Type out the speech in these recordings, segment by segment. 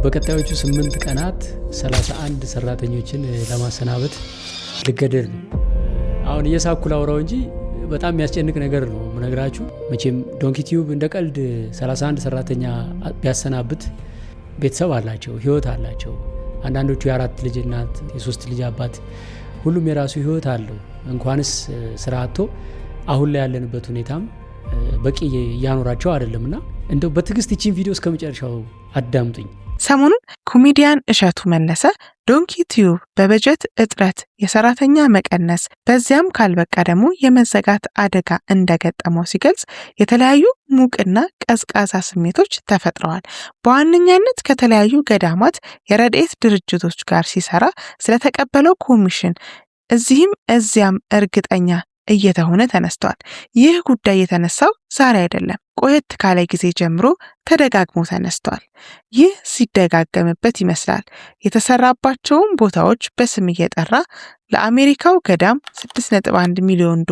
በቀጣዮቹ 8 ቀናት 31 ሰራተኞችን ለማሰናበት ልገደድ ነው። አሁን እየሳኩ ላውራው እንጂ በጣም የሚያስጨንቅ ነገር ነው ምነግራችሁ። መቼም ዶንኪ ቲዩብ እንደ ቀልድ 31 ሰራተኛ ቢያሰናብት ቤተሰብ አላቸው፣ ህይወት አላቸው። አንዳንዶቹ የ4 ልጅ እናት፣ የ3 ልጅ አባት፣ ሁሉም የራሱ ህይወት አለው። እንኳንስ ስራ አጥቶ አሁን ላይ ያለንበት ሁኔታም በቂ እያኖራቸው አይደለምና እንደው በትዕግስት ይቺን ቪዲዮ እስከመጨረሻው አዳምጡኝ። ሰሞኑን ኮሜዲያን እሸቱ መለሰ ዶንኪ ቲዩብ በበጀት እጥረት፣ የሰራተኛ መቀነስ፣ በዚያም ካልበቃ ደግሞ የመዘጋት አደጋ እንደገጠመው ሲገልጽ የተለያዩ ሙቅና ቀዝቃዛ ስሜቶች ተፈጥረዋል። በዋነኛነት ከተለያዩ ገዳማት የረድኤት ድርጅቶች ጋር ሲሰራ ስለተቀበለው ኮሚሽን እዚህም እዚያም እርግጠኛ እየተሆነ ተነስተዋል። ይህ ጉዳይ የተነሳው ዛሬ አይደለም፣ ቆየት ካለ ጊዜ ጀምሮ ተደጋግሞ ተነስተዋል። ይህ ሲደጋገምበት ይመስላል የተሰራባቸውን ቦታዎች በስም እየጠራ ለአሜሪካው ገዳም $6.1 ሚሊዮን፣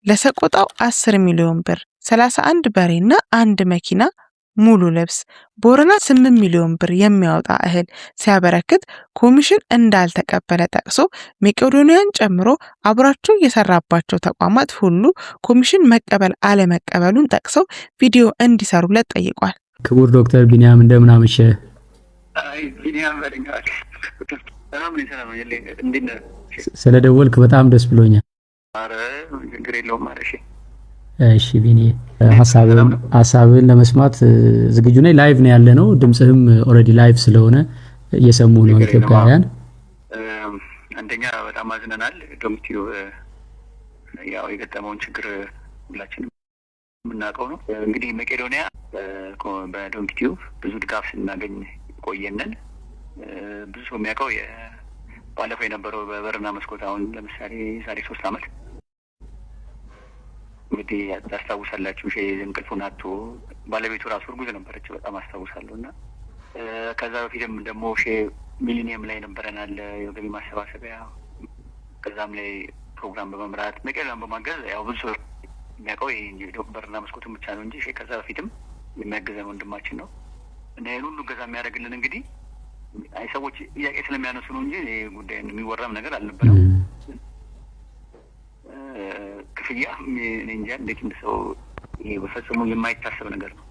ለሰቆጣው 10 ሚሊዮን ብር፣ 31 በሬና 1 መኪና ሙሉ ልብስ፣ ቦረና 8 ሚሊዮን ብር የሚያወጣ እህል ሲያበረክት ኮሚሽን እንዳልተቀበለ ጠቅሶ መቄዶንያን ጨምሮ አብራቸው የሰራባቸው ተቋማት ሁሉ ኮሚሽን መቀበል አለመቀበሉን ጠቅሰው ቪዲዮ እንዲሰሩለት ጠይቋል። ክቡር ዶክተር ቢኒያም እንደምን አመሸ? ስለደወልክ በጣም ደስ ብሎኛል። እሺ ቢኒ፣ ሐሳብን ለመስማት ዝግጁ ነኝ። ላይቭ ነው ያለነው። ድምጽህም ኦሬዲ ላይቭ ስለሆነ እየሰሙ ነው ኢትዮጵያውያን። አንደኛ በጣም አዝነናል። ዶንኪ ቲዩብ ያው የገጠመውን ችግር ሁላችንም የምናውቀው ነው። እንግዲህ መቄዶንያ በዶንኪ ቲዩብ ብዙ ድጋፍ ስናገኝ ቆየነን። ብዙ ሰው የሚያውቀው ባለፈው የነበረው በበርና መስኮት፣ አሁን ለምሳሌ ዛሬ 3 ዓመት እንግዲህ ታስታውሳላችሁ። እንቅልፉን አጥቶ ባለቤቱ ራሱ እርጉዝ ነበረች፣ በጣም አስታውሳለሁ። እና ከዛ በፊትም ደግሞ ሚሊኒየም ላይ ነበረናል የገቢ ማሰባሰቢያ፣ ከዛም ላይ ፕሮግራም በመምራት መቄዶንያን በማገዝ ያው ብዙ ሰው የሚያውቀው በርና መስኮቱን ብቻ ነው እንጂ ከዛ በፊትም የሚያገዘን ወንድማችን ነው። እና ይህን ሁሉ ገዛ የሚያደርግልን እንግዲህ ሰዎች ጥያቄ ስለሚያነሱ ነው እንጂ ጉዳይ የሚወራም ነገር አልነበረም። ክፍያ እንጃ እንዴት እንደሰው በፈጽሞ የማይታሰብ ነገር ነው።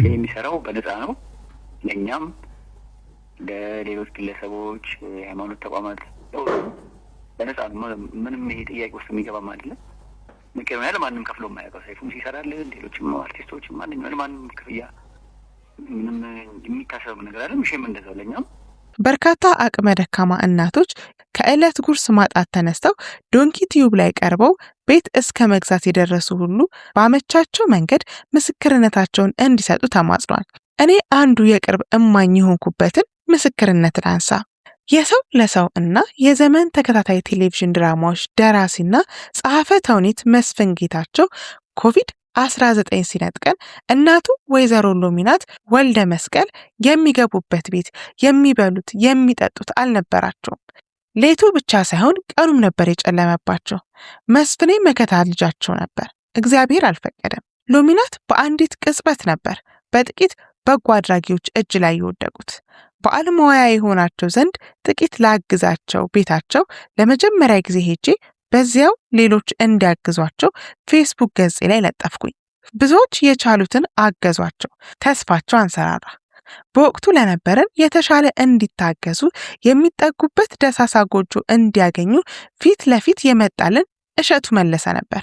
የሚሰራው በነፃ ነው። ለኛም ለሌሎች ግለሰቦች፣ የሃይማኖት ተቋማት በነፃ ነው። ምንም ይሄ ጥያቄ ውስጥ የሚገባም አይደለም። መቄዶንያ ለማንም ከፍሎ የማያውቀው ሰይፉም ሲሰራልን፣ ሌሎችም አርቲስቶችም ማንኛውም ለማንም ክፍያ ምንም የሚታሰብ ነገር አይደለም። እሺም እንደዛው ለኛም በርካታ አቅመ ደካማ እናቶች ከዕለት ጉርስ ማጣት ተነስተው ዶንኪ ቲዩብ ላይ ቀርበው ቤት እስከ መግዛት የደረሱ ሁሉ ባመቻቸው መንገድ ምስክርነታቸውን እንዲሰጡ ተማጽኗል። እኔ አንዱ የቅርብ እማኝ የሆንኩበትን ምስክርነት ላንሳ። የሰው ለሰው እና የዘመን ተከታታይ ቴሌቪዥን ድራማዎች ደራሲና ጸሐፌ ተውኔት መስፍን ጌታቸው ኮቪድ-19 ሲነጥቀን እናቱ ወይዘሮ ሎሚናት ወልደ መስቀል የሚገቡበት ቤት የሚበሉት የሚጠጡት አልነበራቸውም። ሌቱ ብቻ ሳይሆን ቀኑም ነበር የጨለመባቸው። መስፍኔ መከታ ልጃቸው ነበር። እግዚአብሔር አልፈቀደም። ሎሚናት በአንዲት ቅጽበት ነበር በጥቂት በጎ አድራጊዎች እጅ ላይ የወደቁት። በአለማወያ የሆናቸው ዘንድ ጥቂት ላግዛቸው ቤታቸው ለመጀመሪያ ጊዜ ሄጄ በዚያው ሌሎች እንዲያግዟቸው ፌስቡክ ገጽ ላይ ለጠፍኩኝ። ብዙዎች የቻሉትን አገዟቸው። ተስፋቸው አንሰራራ። በወቅቱ ለነበረን የተሻለ እንዲታገዙ የሚጠጉበት ደሳሳ ጎጆ እንዲያገኙ ፊት ለፊት የመጣልን እሸቱ መለሰ ነበር።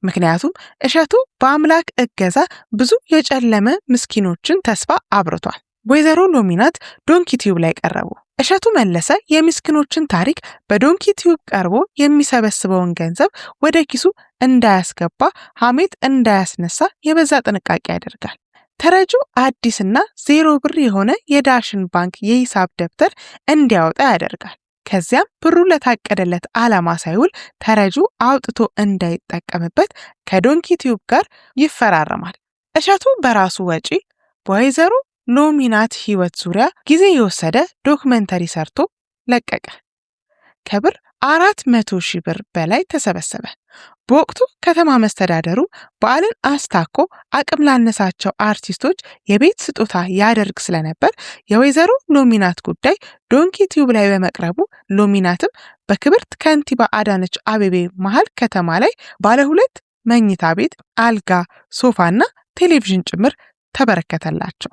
ምክንያቱም እሸቱ በአምላክ እገዛ ብዙ የጨለመ ምስኪኖችን ተስፋ አብርቷል። ወይዘሮ ሎሚናት ዶንኪ ቲዩብ ላይ ቀረቡ። እሸቱ መለሰ የምስኪኖችን ታሪክ በዶንኪ ቲዩብ ቀርቦ የሚሰበስበውን ገንዘብ ወደ ኪሱ እንዳያስገባ፣ ሐሜት እንዳያስነሳ የበዛ ጥንቃቄ ያደርጋል። ተረጁ አዲስና 0 ብር የሆነ የዳሽን ባንክ የሂሳብ ደብተር እንዲያወጣ ያደርጋል። ከዚያም ብሩ ለታቀደለት ዓላማ ሳይውል ተረጁ አውጥቶ እንዳይጠቀምበት ከዶንኪ ቲዩብ ጋር ይፈራረማል። እሸቱ በራሱ ወጪ በወይዘሮ ሎሚናት ህይወት ዙሪያ ጊዜ የወሰደ ዶክመንተሪ ሰርቶ ለቀቀ። ከብር 400,000 ብር በላይ ተሰበሰበ። በወቅቱ ከተማ መስተዳደሩ በዓልን አስታኮ አቅም ላነሳቸው አርቲስቶች የቤት ስጦታ ያደርግ ስለነበር የወይዘሮ ሎሚናት ጉዳይ ዶንኪ ቲዩብ ላይ በመቅረቡ ሎሚናትም በክብርት ከንቲባ አዳነች አቤቤ መሀል ከተማ ላይ ባለ 2 መኝታ ቤት፣ አልጋ፣ ሶፋና ቴሌቪዥን ጭምር ተበረከተላቸው።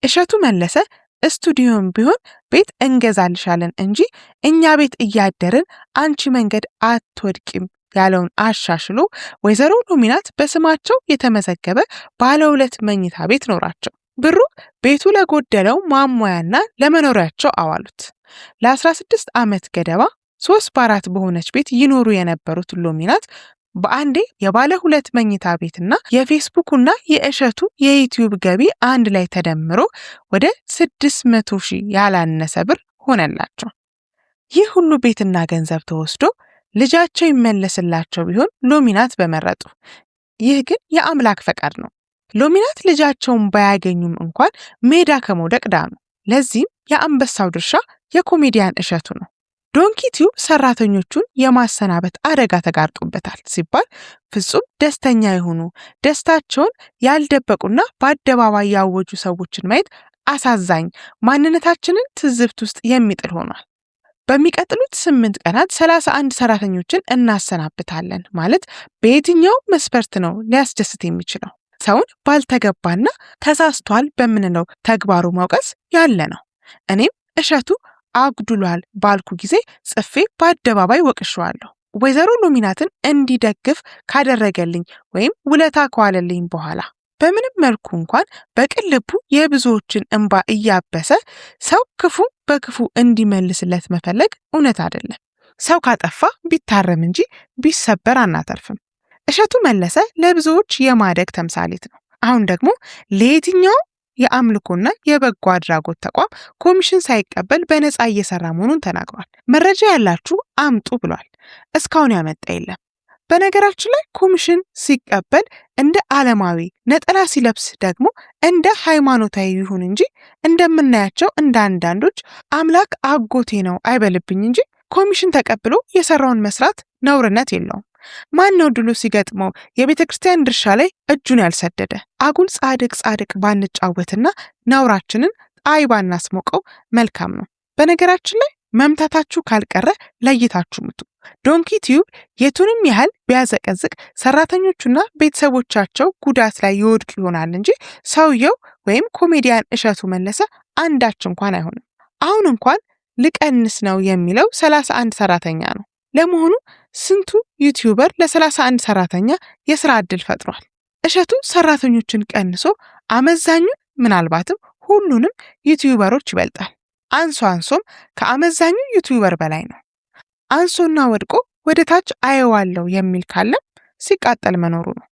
እሸቱ መለሰ ስቱዲዮም ቢሆን ቤት እንገዛልሻለን እንጂ እኛ ቤት እያደርን አንቺ መንገድ አትወድቂም ያለውን አሻሽሎ ወይዘሮ ሎሚናት በስማቸው የተመዘገበ ባለ 2 መኝታ ቤት ኖራቸው። ብሩ ቤቱ ለጎደለው ማሟያና ለመኖሪያቸው አዋሉት። ለ16 ዓመት ገደባ 3 በ4 በሆነች ቤት ይኖሩ የነበሩት ሎሚናት በአንዴ የባለ 2 መኝታ ቤትና የፌስቡክና የእሸቱ የዩቲዩብ ገቢ አንድ ላይ ተደምሮ ወደ 600,000 ያላነሰ ብር ሆነላቸው። ይህ ሁሉ ቤትና ገንዘብ ተወስዶ ልጃቸው ይመለስላቸው ቢሆን ሎሚናት በመረጡ። ይህ ግን የአምላክ ፈቃድ ነው። ሎሚናት ልጃቸውን ባያገኙም እንኳን ሜዳ ከመውደቅ ዳኑ። ለዚህም የአንበሳው ድርሻ የኮሜዲያን እሸቱ ነው። ዶንኪ ቲዩብ ሰራተኞቹን የማሰናበት አደጋ ተጋርጦበታል ሲባል ፍጹም ደስተኛ የሆኑ ደስታቸውን ያልደበቁና በአደባባይ ያወጁ ሰዎችን ማየት አሳዛኝ፣ ማንነታችንን ትዝብት ውስጥ የሚጥል ሆኗል። በሚቀጥሉት 8 ቀናት 31 ሰራተኞችን እናሰናብታለን ማለት በየትኛው መስፈርት ነው ሊያስደስት የሚችለው? ሰውን ባልተገባና ተሳስቷል በምንለው ተግባሩ መውቀስ ያለ ነው። እኔም እሸቱ አጉድሏል ባልኩ ጊዜ ጽፌ በአደባባይ ወቅሸዋለሁ። ወይዘሮ ሎሚናትን እንዲደግፍ ካደረገልኝ ወይም ውለታ ከዋለልኝ በኋላ በምንም መልኩ እንኳን በቅን ልቡ የብዙዎችን እንባ እያበሰ ሰው ክፉ በክፉ እንዲመልስለት መፈለግ እውነት አይደለም። ሰው ካጠፋ ቢታረም እንጂ ቢሰበር አናተርፍም። እሸቱ መለሰ ለብዙዎች የማደግ ተምሳሌት ነው። አሁን ደግሞ ለየትኛው የአምልኮና የበጎ አድራጎት ተቋም ኮሚሽን ሳይቀበል በነፃ እየሰራ መሆኑን ተናግሯል። መረጃ ያላችሁ አምጡ ብሏል። እስካሁን ያመጣ የለም። በነገራችን ላይ ኮሚሽን ሲቀበል እንደ ዓለማዊ፣ ነጠላ ሲለብስ ደግሞ እንደ ሃይማኖታዊ ይሁን እንጂ እንደምናያቸው እንደ አንዳንዶች አምላክ አጎቴ ነው አይበልብኝ እንጂ ኮሚሽን ተቀብሎ የሰራውን መስራት ነውርነት የለውም። ማን ነው ድሉ ሲገጥመው የቤተ ክርስቲያን ድርሻ ላይ እጁን ያልሰደደ? አጉል ጻድቅ ባንጫወትና ነውራችንን ጣይ ባናስሞቀው መልካም ነው። በነገራችን ላይ መምታታችሁ ካልቀረ ለይታችሁ ምቱ። ዶንኪ ቲዩብ የቱንም ያህል ቢያዘቀዝቅ ሰራተኞቹና ቤተሰቦቻቸው ጉዳት ላይ ይወድቁ ይሆናል እንጂ ሰውየው ወይም ኮሜዲያን እሸቱ መለሰ አንዳች እንኳን አይሆንም። አሁን እንኳን ልቀንስ ነው የሚለው 31 ሰራተኛ ነው። ለመሆኑ ስንቱ ዩቲዩበር ለ31 ሰራተኛ የስራ ዕድል ፈጥሯል? እሸቱ ሰራተኞችን ቀንሶ አመዛኙን ምናልባትም ሁሉንም ዩቲዩበሮች ይበልጣል። አንሶም ከአመዛኙ ዩቲዩበር በላይ ነው። አንሶና ወድቆ ወደ ታች አየዋለሁ የሚል ካለም ሲቃጠል መኖሩ ነው።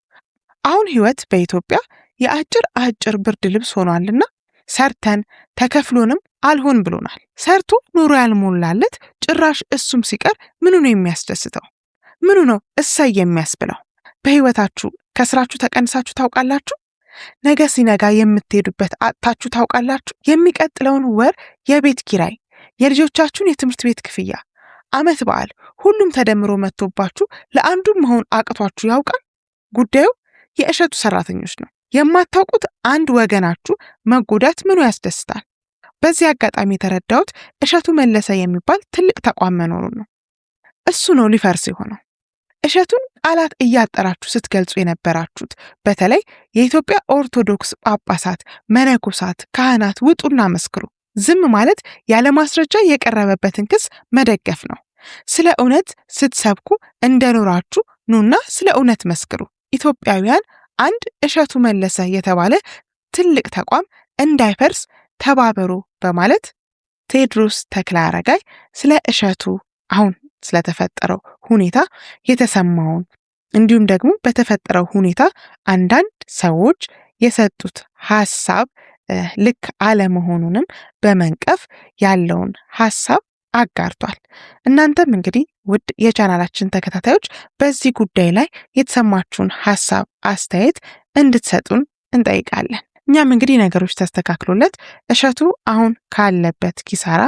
አሁን ህይወት በኢትዮጵያ የአጭር ብርድ ልብስ ሆኗልና ሰርተን ተከፍሎንም አልሆን ብሎናል። ሰርቶ ኑሮ ያልሞላለት ጭራሽ እሱም ሲቀር ምኑ ነው የሚያስደስተው? ምኑ ነው እሰይ የሚያስብለው? በህይወታችሁ ከስራችሁ ተቀንሳችሁ ታውቃላችሁ? ነገ ሲነጋ የምትሄዱበት አጥታችሁ ታውቃላችሁ? የሚቀጥለውን ወር የቤት ኪራይ፣ የልጆቻችሁን የትምህርት ቤት ክፍያ፣ ዓመት በዓል ሁሉም ተደምሮ መጥቶባችሁ ለአንዱም መሆን አቅቷችሁ ያውቃል? ጉዳዩ የእሸቱ ሰራተኞች ነው። የማታውቁት አንድ ወገናችሁ መጎዳት ምኑ ያስደስታል? በዚህ አጋጣሚ የተረዳሁት እሸቱ መለሰ የሚባል ትልቅ ተቋም መኖሩን ነው። እሱ ነው ሊፈርስ የሆነው። እሸቱን ቃላት እያጠራችሁ ስትገልጹ የነበራችሁት በተለይ የኢትዮጵያ ኦርቶዶክስ ጳጳሳት፣ መነኮሳት፣ ካህናት ውጡና መስክሩ። ዝም ማለት ያለ ማስረጃ የቀረበበትን ክስ መደገፍ ነው። ስለ እውነት ስትሰብኩ እንደኖራችሁ ኑና ስለ እውነት መስክሩ። ኢትዮጵያውያን አንድ እሸቱ መለሰ የተባለ ትልቅ ተቋም እንዳይፈርስ ተባበሩ በማለት ቴዎድሮስ ተክለአረጋይ ስለ እሸቱ አሁን ስለተፈጠረው ሁኔታ የተሰማውን እንዲሁም ደግሞ በተፈጠረው ሁኔታ አንዳንድ ሰዎች የሰጡት ሐሳብ ልክ አለመሆኑንም በመንቀፍ ያለውን ሐሳብ አጋርቷል። እናንተም እንግዲህ ውድ የቻናላችን ተከታታዮች በዚህ ጉዳይ ላይ የተሰማችሁን ሐሳብ፣ አስተያየት እንድትሰጡን እንጠይቃለን። እኛም እንግዲህ ነገሮች ተስተካክሎለት እሸቱ አሁን ካለበት ኪሳራ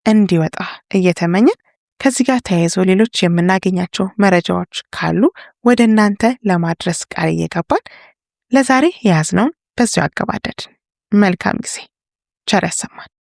እንዲወጣ እየተመኘን ከዚህ ጋር ተያይዞ ሌሎች የምናገኛቸው መረጃዎች ካሉ ወደ እናንተ ለማድረስ ቃል እየገባን ለዛሬ የያዝነውን በዚሁ አገባደድን። መልካም ጊዜ፣ ቸር ያሰማን።